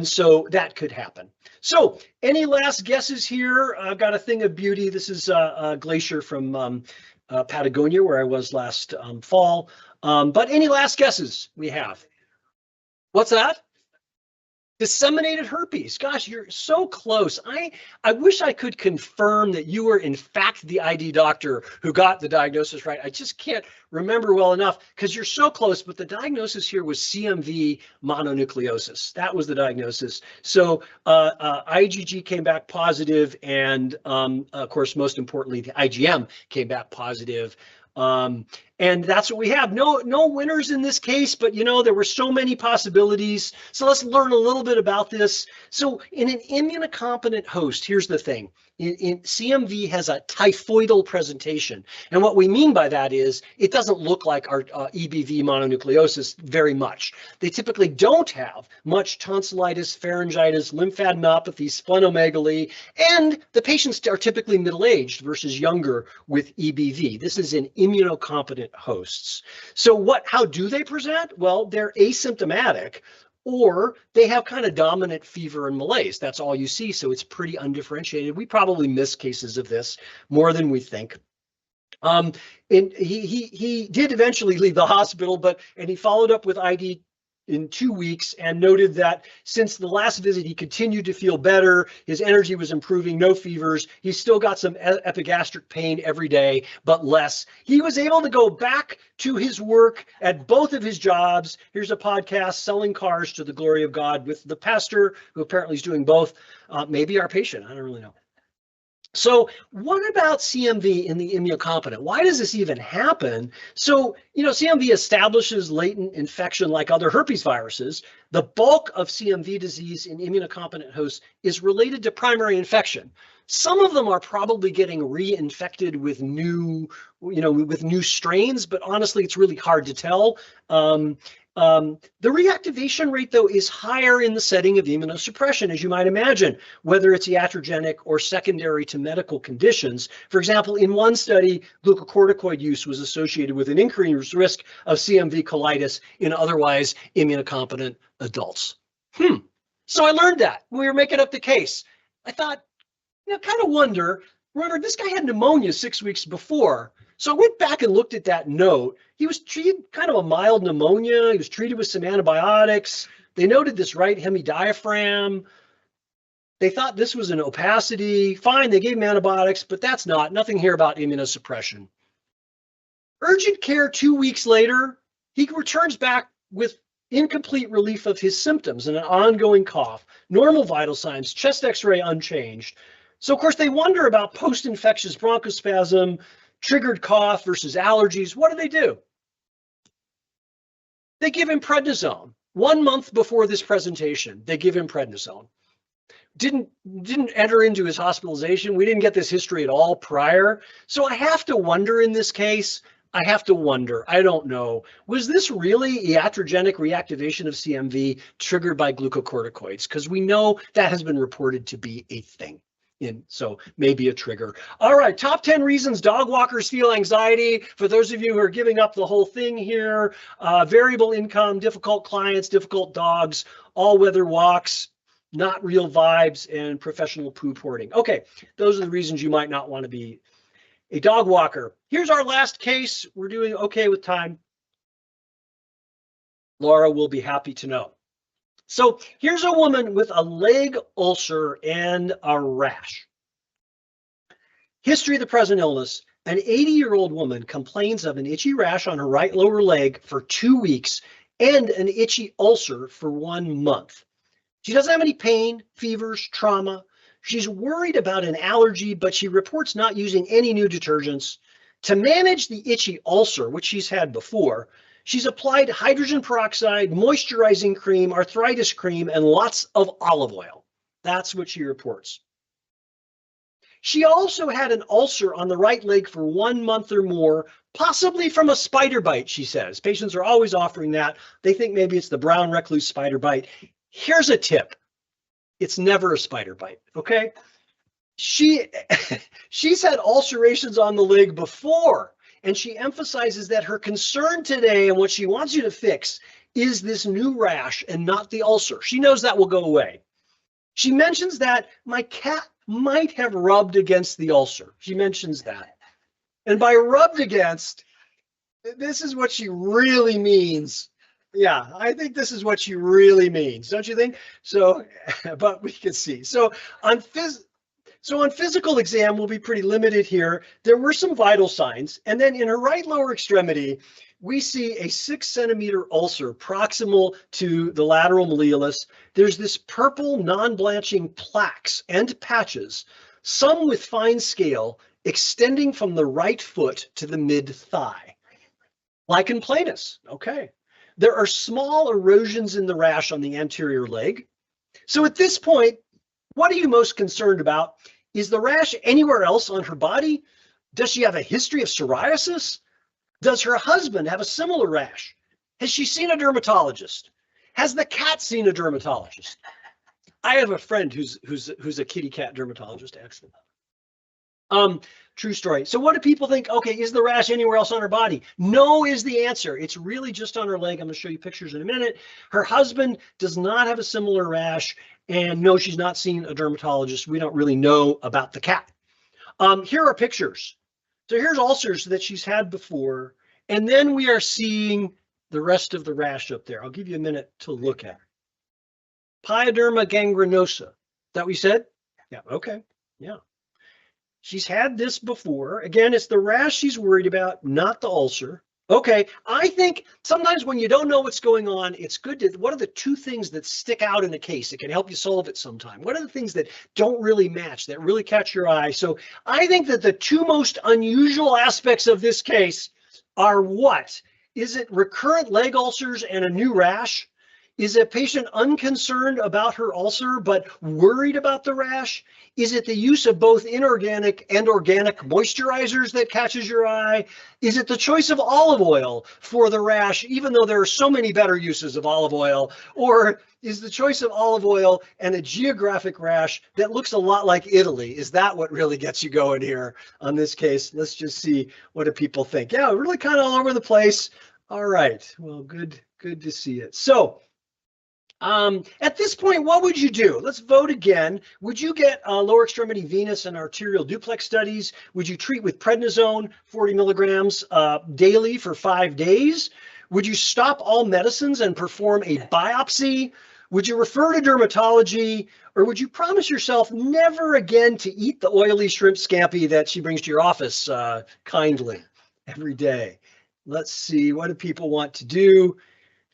so that could happen. So any last guesses here? I've got a thing of beauty. This is a glacier from Patagonia, where I was last fall. But any last guesses we have? What's that? Disseminated herpes. Gosh, you're so close. I wish I could confirm that you were in fact the ID doctor who got the diagnosis right. I just can't remember well enough, because you're so close, but the diagnosis here was CMV mononucleosis. That was the diagnosis. So IgG came back positive, and of course, most importantly, the IgM came back positive. And that's what we have. No winners in this case, but there were so many possibilities. So let's learn a little bit about this. So in an immunocompetent host, here's the thing. In CMV has a typhoidal presentation. And what we mean by that is it doesn't look like our EBV mononucleosis very much. They typically don't have much tonsillitis, pharyngitis, lymphadenopathy, splenomegaly, and the patients are typically middle-aged versus younger with EBV. This is in immunocompetent hosts. So how do they present? Well, they're asymptomatic, or they have kind of dominant fever and malaise. That's all you see, so it's pretty undifferentiated. We probably miss cases of this more than we think. And he did eventually leave the hospital, and he followed up with ID in 2 weeks and noted that since the last visit, he continued to feel better. His energy was improving, no fevers. He still got some epigastric pain every day, but less. He was able to go back to his work at both of his jobs. Here's a podcast, Selling Cars to the Glory of God, with the pastor, who apparently is doing both. Maybe our patient, I don't really know. So what about CMV in the immunocompetent? Why does this even happen? So, CMV establishes latent infection like other herpes viruses. The bulk of CMV disease in immunocompetent hosts is related to primary infection. Some of them are probably getting reinfected with with new strains, but honestly, it's really hard to tell. The reactivation rate, though, is higher in the setting of immunosuppression, as you might imagine, whether it's iatrogenic or secondary to medical conditions. For example, in one study, glucocorticoid use was associated with an increased risk of CMV colitis in otherwise immunocompetent adults. So I learned that when we were making up the case. I thought, kind of wonder, remember, this guy had pneumonia 6 weeks before. So I went back and looked at that note. He was treated kind of a mild pneumonia. He was treated with some antibiotics. They noted this right hemidiaphragm. They thought this was an opacity. Fine, they gave him antibiotics, but that's nothing here about immunosuppression. Urgent care 2 weeks later, he returns back with incomplete relief of his symptoms and an ongoing cough, normal vital signs, chest x-ray unchanged. So, of course, they wonder about post-infectious bronchospasm, triggered cough versus allergies. What do? They give him prednisone. 1 month before this presentation, they give him prednisone. Didn't enter into his hospitalization. We didn't get this history at all prior. So I have to wonder in this case, I don't know. Was this really iatrogenic reactivation of CMV triggered by glucocorticoids? Because we know that has been reported to be a thing. So maybe a trigger. All right, top 10 reasons dog walkers feel anxiety. For those of you who are giving up the whole thing here, variable income, difficult clients, difficult dogs, all-weather walks, not real vibes, and professional poop hoarding. Okay, those are the reasons you might not want to be a dog walker. Here's our last case. We're doing okay with time. Laura will be happy to know. So here's a woman with a leg ulcer and a rash. History of the present illness. An 80-year-old woman complains of an itchy rash on her right lower leg for 2 weeks and an itchy ulcer for 1 month. She doesn't have any pain, fevers, trauma. She's worried about an allergy, but she reports not using any new detergents. To manage the itchy ulcer, which she's had before, she's applied hydrogen peroxide, moisturizing cream, arthritis cream, and lots of olive oil. That's what she reports. She also had an ulcer on the right leg for 1 month or more, possibly from a spider bite, she says. Patients are always offering that. They think maybe it's the brown recluse spider bite. Here's a tip. It's never a spider bite, okay? She's had ulcerations on the leg before, and she emphasizes that her concern today and what she wants you to fix is this new rash and not the ulcer. She knows that will go away. She mentions that my cat might have rubbed against the ulcer. She mentions that. And by rubbed against, this is what she really means. Yeah, I think this is what she really means, don't you think? So, but we can see. So on physical exam, we'll be pretty limited here. There were some vital signs. And then in her right lower extremity, we see a 6-centimeter ulcer proximal to the lateral malleolus. There's this purple non-blanching plaques and patches, some with fine scale, extending from the right foot to the mid-thigh. Lichen planus, okay. There are small erosions in the rash on the anterior leg. So at this point, what are you most concerned about? Is the rash anywhere else on her body? Does she have a history of psoriasis? Does her husband have a similar rash? Has she seen a dermatologist? Has the cat seen a dermatologist? I have a friend who's a kitty cat dermatologist, actually. True story. So what do people think? Okay, is the rash anywhere else on her body? No is the answer. It's really just on her leg. I'm going to show you pictures in a minute. Her husband does not have a similar rash, and no, she's not seen a dermatologist. We don't really know about the cat. Here are pictures. So here's ulcers that she's had before, and then we are seeing the rest of the rash up there. I'll give you a minute to look at it. Pyoderma gangrenosa. That we said? Yeah, okay, yeah. She's had this before. Again, it's the rash she's worried about, not the ulcer. Okay, I think sometimes when you don't know what's going on, it's good to, what are the two things that stick out in a case that can help you solve it sometime? What are the things that don't really match, that really catch your eye? So I think that the two most unusual aspects of this case are what? Is it recurrent leg ulcers and a new rash? Is a patient unconcerned about her ulcer but worried about the rash? Is it the use of both inorganic and organic moisturizers that catches your eye? Is it the choice of olive oil for the rash, even though there are so many better uses of olive oil? Or is the choice of olive oil and a geographic rash that looks a lot like Italy? Is that what really gets you going here on this case? Let's just see, what do people think? Yeah, really kind of all over the place. All right, well, good to see it. So at this point, what would you do? Let's vote again. Would you get lower extremity venous and arterial duplex studies? Would you treat with prednisone, 40 milligrams daily for 5 days? Would you stop all medicines and perform a biopsy? Would you refer to dermatology? Or would you promise yourself never again to eat the oily shrimp scampi that she brings to your office kindly every day? Let's see, what do people want to do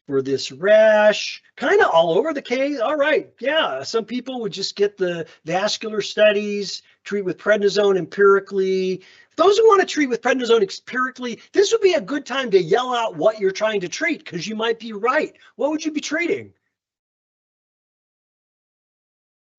for this rash? Kind of all over the case. All right, yeah, some people would just get the vascular studies, treat with prednisone empirically. Those who want to treat with prednisone empirically, this would be a good time to yell out what you're trying to treat, because you might be right. What would you be treating?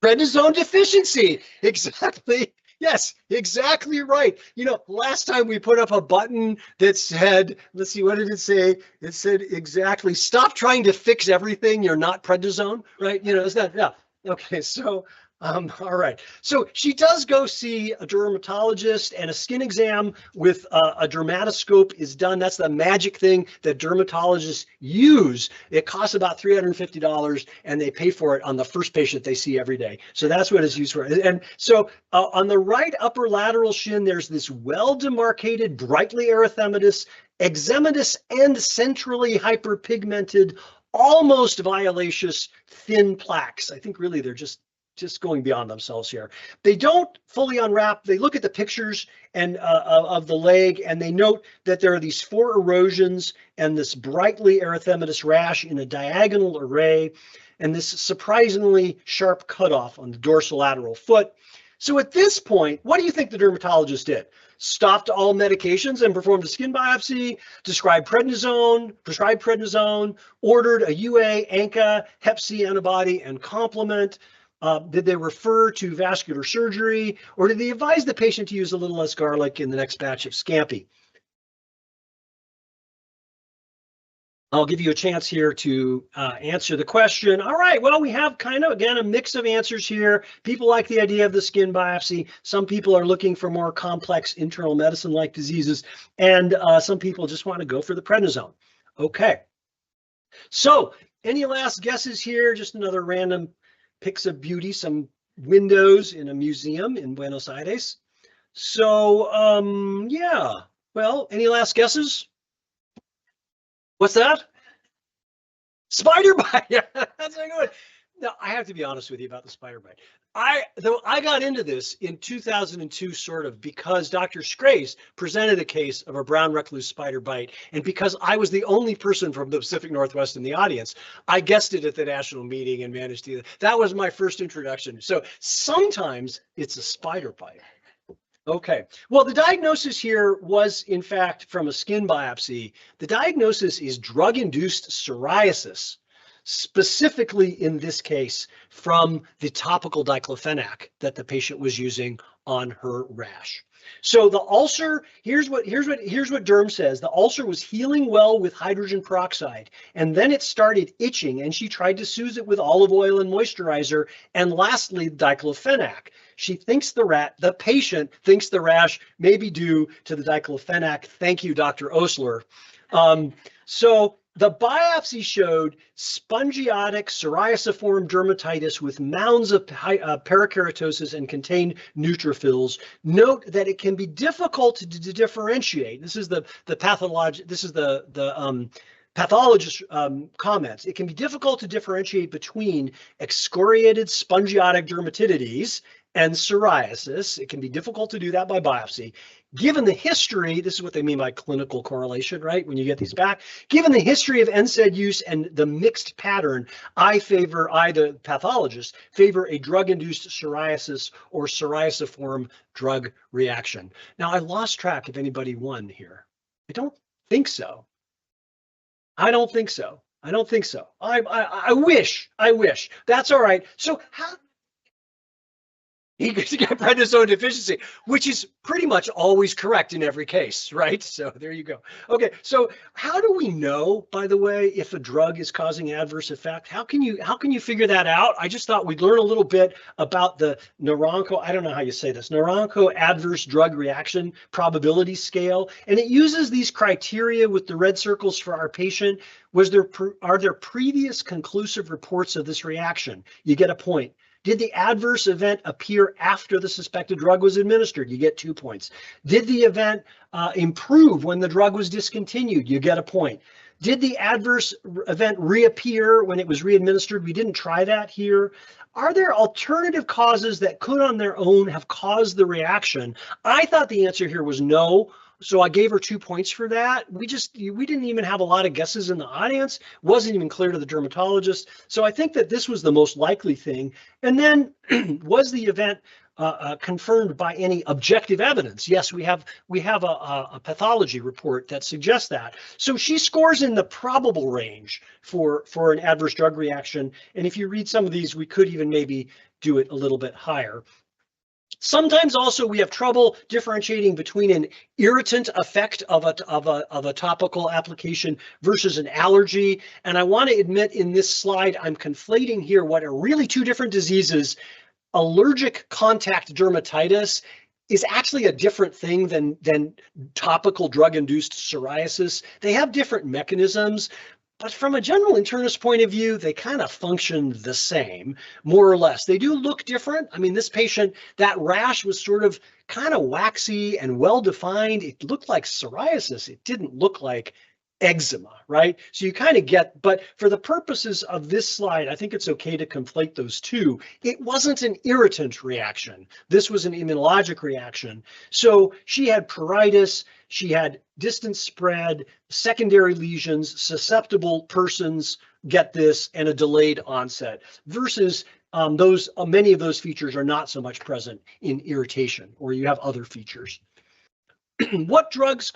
Prednisone deficiency. Exactly. Yes, exactly right. You know, last time we put up a button that said, let's see, what did it say? It said exactly, stop trying to fix everything. You're not prednisone, right? You know, is that, yeah. Okay, so, all right. So she does go see a dermatologist, and a skin exam with a dermatoscope is done. That's the magic thing that dermatologists use. It costs about $350, and they pay for it on the first patient they see every day. So that's what it's used for. And so on the right upper lateral shin, there's this well-demarcated, brightly erythematous, eczematous, and centrally hyperpigmented, almost violaceous thin plaques. I think really they're just going beyond themselves here. They don't fully unwrap. They look at the pictures and of the leg, and they note that there are these 4 erosions and this brightly erythematous rash in a diagonal array, and this surprisingly sharp cutoff on the dorsolateral foot. So at this point, what do you think the dermatologist did? Stopped all medications and performed a skin biopsy, prescribed prednisone, ordered a UA, ANCA, Hep C antibody, and complement. Did they refer to vascular surgery, or did they advise the patient to use a little less garlic in the next batch of scampi? I'll give you a chance here to answer the question. All right, well, we have kind of, again, a mix of answers here. People like the idea of the skin biopsy. Some people are looking for more complex internal medicine-like diseases, and some people just want to go for the prednisone. Okay, so any last guesses here? Just another random pics of beauty, some windows in a museum in Buenos Aires. So, yeah, well, any last guesses? What's that? Spider bite. Yeah, that's a good one. Now, I have to be honest with you about the spider bite. I got into this in 2002, sort of, because Dr. Scrace presented a case of a brown recluse spider bite, and because I was the only person from the Pacific Northwest in the audience, I guessed it at the national meeting and managed to. That was my first introduction. So sometimes it's a spider bite. Okay, well, the diagnosis here was, in fact, from a skin biopsy. The diagnosis is drug-induced psoriasis, specifically in this case from the topical diclofenac that the patient was using on her rash. So the ulcer, here's what Derm says. The ulcer was healing well with hydrogen peroxide, and then it started itching, and she tried to soothe it with olive oil and moisturizer, and lastly, diclofenac. She thinks the patient thinks the rash may be due to the diclofenac. Thank you, Dr. Osler. So the biopsy showed spongiotic psoriasiform dermatitis with mounds of parakeratosis and contained neutrophils. Note that it can be difficult to differentiate. This is the pathology. This is the pathologist comments. It can be difficult to differentiate between excoriated spongiotic dermatitis and psoriasis. It can be difficult to do that by biopsy. Given the history, this is what they mean by clinical correlation, right? When you get these back, given the history of NSAID use and the mixed pattern, the pathologist, favor a drug-induced psoriasis or psoriasiform drug reaction. Now, I lost track if anybody won here. I don't think so. I don't think so. I don't think so. I wish. That's all right. So how he could get prednisone deficiency, which is pretty much always correct in every case, right? So there you go. Okay, so how do we know, by the way, if a drug is causing adverse effect? How can you figure that out? I just thought we'd learn a little bit about the Naranjo, I don't know how you say this, Naranjo adverse drug reaction probability scale, and it uses these criteria with the red circles for our patient. Are there previous conclusive reports of this reaction? You get a point. Did the adverse event appear after the suspected drug was administered? You get 2 points. Did the event improve when the drug was discontinued? You get a point. Did the adverse event reappear when it was readministered? We didn't try that here. Are there alternative causes that could on their own have caused the reaction? I thought the answer here was no. So I gave her 2 points for that. We didn't even have a lot of guesses in the audience. Wasn't even clear to the dermatologist. So I think that this was the most likely thing. And then was the event confirmed by any objective evidence? Yes, we have a pathology report that suggests that. So she scores in the probable range for an adverse drug reaction. And if you read some of these, we could even maybe do it a little bit higher. Sometimes also we have trouble differentiating between an irritant effect of a topical application versus an allergy. And I want to admit in this slide, I'm conflating here what are really two different diseases. Allergic contact dermatitis is actually a different thing than topical drug-induced psoriasis. They have different mechanisms. But from a general internist point of view, they kind of function the same, more or less. They do look different. I mean, this patient, that rash was sort of kind of waxy and well-defined. It looked like psoriasis. It didn't look like eczema, right? So you kind of get, but for the purposes of this slide, I think it's okay to conflate those two. It wasn't an irritant reaction. This was an immunologic reaction. So she had pruritus, she had distance spread, secondary lesions, susceptible persons get this, and a delayed onset versus many of those features are not so much present in irritation, or you have other features. What drugs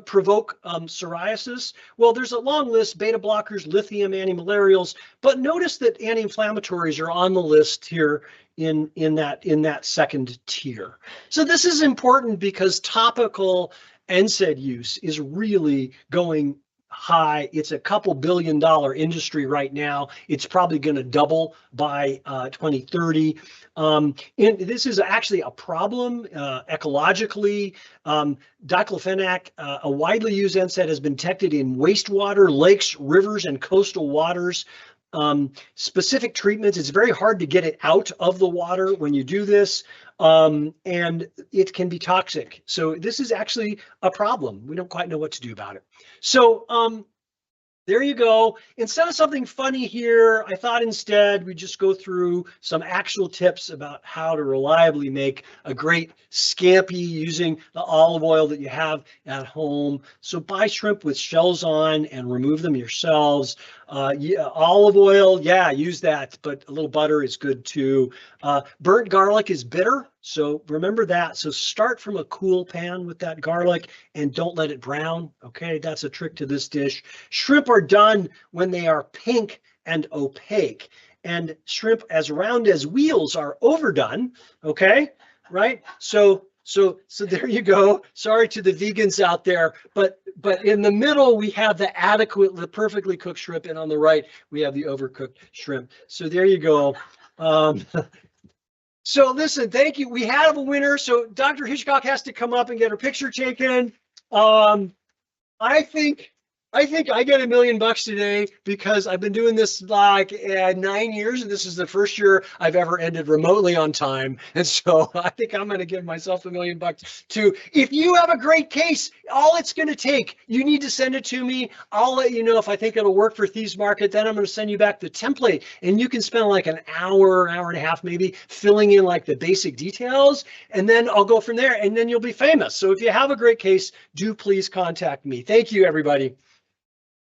provoke psoriasis? Well, there's a long list: beta blockers, lithium, antimalarials, but notice that anti-inflammatories are on the list here in that second tier. So this is important because topical NSAID use is really going high. It's a couple $2 billion industry right now. It's probably going to double by 2030. And this is actually a problem ecologically. Diclofenac, a widely used NSAID, has been detected in wastewater, lakes, rivers, and coastal waters. Specific treatments, it's very hard to get it out of the water when you do this, and it can be toxic. So this is actually a problem. We don't quite know what to do about it. So there you go. Instead of something funny here, I thought instead we'd just go through some actual tips about how to reliably make a great scampi using the olive oil that you have at home. So buy shrimp with shells on and remove them yourselves. Olive oil, yeah, use that, but a little butter is good too. Burnt garlic is bitter, so remember that. So start from a cool pan with that garlic and don't let it brown. Okay, that's a trick to this dish. Shrimp are done when they are pink and opaque, and shrimp as round as wheels are overdone. Okay, right? So there you go. Sorry to the vegans out there, but in the middle we have the perfectly cooked shrimp, and on the right we have the overcooked shrimp. So there you go. So listen, thank you. We have a winner. So Dr. Hitchcock has to come up and get her picture taken. I think I think I get $1 million today because I've been doing this like 9 years, and this is the first year I've ever ended remotely on time. And so I think I'm going to give myself $1 million too. If you have a great case, all it's going to take, you need to send it to me. I'll let you know if I think it'll work for Thieves Market. Then I'm going to send you back the template, and you can spend like an hour and a half maybe filling in like the basic details, and then I'll go from there, and then you'll be famous. So if you have a great case, do please contact me. Thank you, everybody.